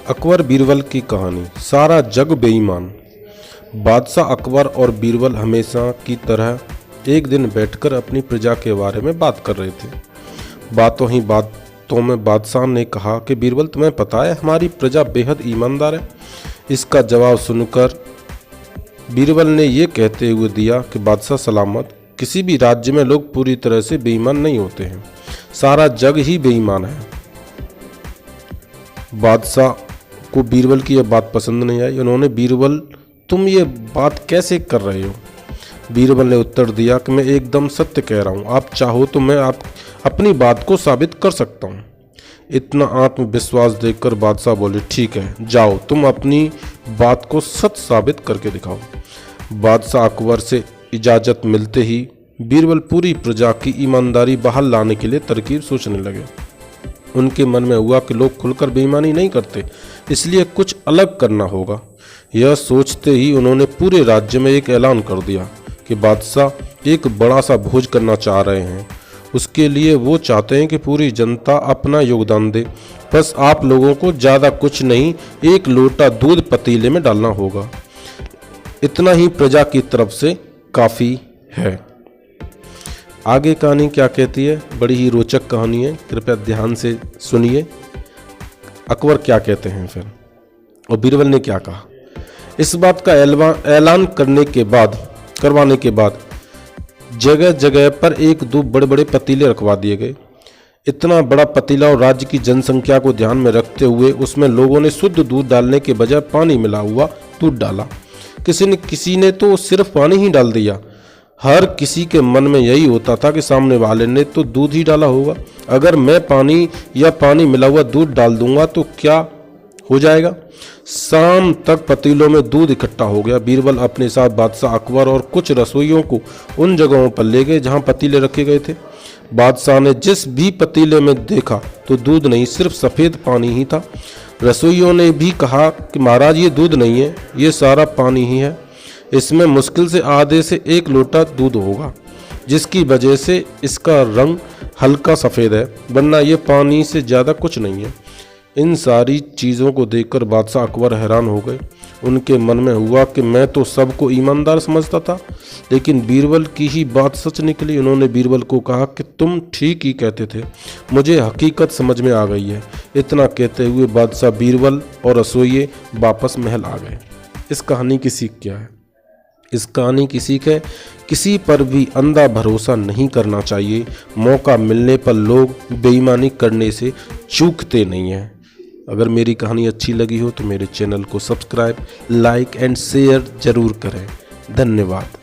अकबर बीरबल की कहानी। सारा जग बेईमान। बादशाह अकबर और बीरबल हमेशा की तरह एक दिन बैठकर अपनी प्रजा के बारे में बात कर रहे थे। बातों ही बातों में बादशाह ने कहा कि बीरबल, तुम्हें पता है हमारी प्रजा बेहद ईमानदार है। इसका जवाब सुनकर बीरबल ने यह कहते हुए दिया कि बादशाह सलामत, किसी भी राज्य में लोग पूरी तरह से बेईमान नहीं होते हैं, सारा जग ही बेईमान है। बादशाह को बीरबल की यह बात पसंद नहीं आई। उन्होंने, बीरबल तुम ये बात कैसे कर रहे हो? बीरबल ने उत्तर दिया कि मैं एकदम सत्य कह रहा हूँ, आप चाहो तो मैं अपनी बात को साबित कर सकता हूँ। इतना आत्मविश्वास देखकर बादशाह बोले, ठीक है, जाओ तुम अपनी बात को सच साबित करके दिखाओ। बादशाह अकबर से इजाज़त मिलते ही बीरबल पूरी प्रजा की ईमानदारी बहाल लाने के लिए तरकीब सोचने लगे। उनके मन में हुआ कि लोग खुलकर बेईमानी नहीं करते, इसलिए कुछ अलग करना होगा। यह सोचते ही उन्होंने पूरे राज्य में एक ऐलान कर दिया कि बादशाह एक बड़ा सा भोज करना चाह रहे हैं। उसके लिए वो चाहते हैं कि पूरी जनता अपना योगदान दे। बस आप लोगों को ज़्यादा कुछ नहीं, एक लोटा दूध पतीले में डालना होगा। इतना ही प्रजा की तरफ से काफ़ी है। आगे कहानी क्या कहती है? बड़ी ही रोचक कहानी है, कृपया ध्यान से सुनिए। अकबर क्या कहते हैं फिर, और बीरबल ने क्या कहा। इस बात का ऐलान करवाने के बाद जगह जगह पर एक दो बड़े बड़े पतीले रखवा दिए गए। इतना बड़ा पतीला और राज्य की जनसंख्या को ध्यान में रखते हुए उसमें लोगों ने शुद्ध दूध डालने के बजाय पानी मिला हुआ दूध डाला। किसी ने तो सिर्फ पानी ही डाल दिया। हर किसी के मन में यही होता था कि सामने वाले ने तो दूध ही डाला होगा, अगर मैं पानी या पानी मिला हुआ दूध डाल दूंगा तो क्या हो जाएगा। शाम तक पतीलों में दूध इकट्ठा हो गया। बीरबल अपने साथ बादशाह अकबर और कुछ रसोइयों को उन जगहों पर ले गए जहां पतीले रखे गए थे। बादशाह ने जिस भी पतीले में देखा तो दूध नहीं, सिर्फ सफ़ेद पानी ही था। रसोइयों ने भी कहा कि महाराज, ये दूध नहीं है, ये सारा पानी ही है। इसमें मुश्किल से आधे से एक लोटा दूध होगा, जिसकी वजह से इसका रंग हल्का सफ़ेद है, वरना ये पानी से ज़्यादा कुछ नहीं है। इन सारी चीज़ों को देखकर बादशाह अकबर हैरान हो गए। उनके मन में हुआ कि मैं तो सबको ईमानदार समझता था, लेकिन बीरबल की ही बात सच निकली। उन्होंने बीरबल को कहा कि तुम ठीक ही कहते थे, मुझे हकीकत समझ में आ गई है। इतना कहते हुए बादशाह बीरबल और रसोइये वापस महल आ गए। इस कहानी की सीख क्या है? इस कहानी की सीख है, किसी पर भी अंधा भरोसा नहीं करना चाहिए। मौका मिलने पर लोग बेईमानी करने से चूकते नहीं हैं। अगर मेरी कहानी अच्छी लगी हो तो मेरे चैनल को सब्सक्राइब, लाइक एंड शेयर जरूर करें। धन्यवाद।